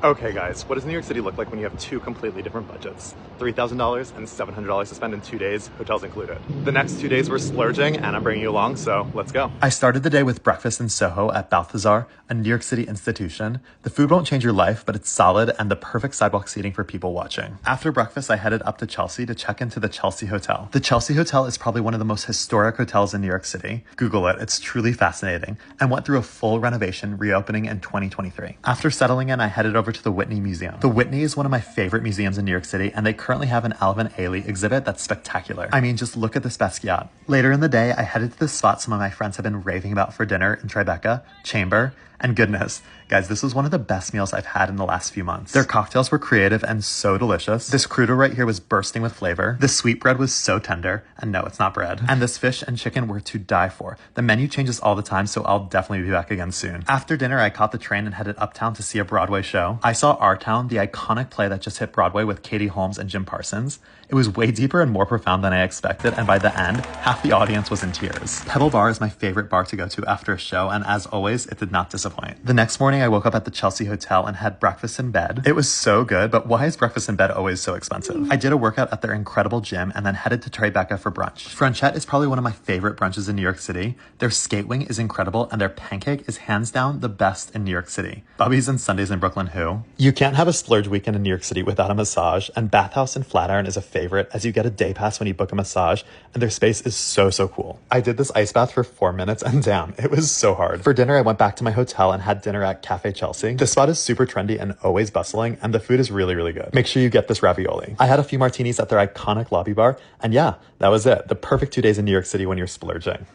Okay guys, what does New York City look like when you have two completely different budgets? $3,000 and $700 to spend in 2 days, hotels included. The next 2 days we're splurging and I'm bringing you along, so let's go. I started the day with breakfast in Soho at Balthazar, a New York City institution. The food won't change your life, but it's solid and the perfect sidewalk seating for people watching. After breakfast, I headed up to Chelsea to check into the Chelsea Hotel. The Chelsea Hotel is probably one of the most historic hotels in New York City. Google it, it's truly fascinating, and went through a full renovation, reopening in 2023. After settling in, I headed over to the Whitney Museum. The Whitney is one of my favorite museums in New York City, and they currently have an Alvin Ailey exhibit that's spectacular. I mean, just look at this Basquiat. Later in the day, I headed to the spot some of my friends have been raving about for dinner in Tribeca, Chamber, and goodness, guys, this was one of the best meals I've had in the last few months. Their cocktails were creative and so delicious. This crudo right here was bursting with flavor. The sweetbread was so tender, and no, it's not bread. And this fish and chicken were to die for. The menu changes all the time, so I'll definitely be back again soon. After dinner, I caught the train and headed uptown to see a Broadway show. I saw Our Town, the iconic play that just hit Broadway with Katie Holmes and Jim Parsons. It was way deeper and more profound than I expected, and by the end, half the audience was in tears. Pebble Bar is my favorite bar to go to after a show, and as always, it did not disappoint. The next morning, I woke up at the Chelsea Hotel and had breakfast in bed. It was so good, but why is breakfast in bed always so expensive? I did a workout at their incredible gym and then headed to Tribeca for brunch. Frenchette is probably one of my favorite brunches in New York City. Their skate wing is incredible, and their pancake is hands down the best in New York City. Bubby's and Sundays in Brooklyn, who? You can't have a splurge weekend in New York City without a massage, and Bathhouse in Flatiron is a favorite as you get a day pass when you book a massage, and their space is so cool. I did this ice bath for 4 minutes, and damn, it was so hard. For dinner, I went back to my hotel and had dinner at Cafe Chelsea. This spot is super trendy and always bustling, and the food is really good. Make sure you get this ravioli. I had a few martinis at their iconic lobby bar, and yeah, that was it. The perfect 2 days in New York City when you're splurging.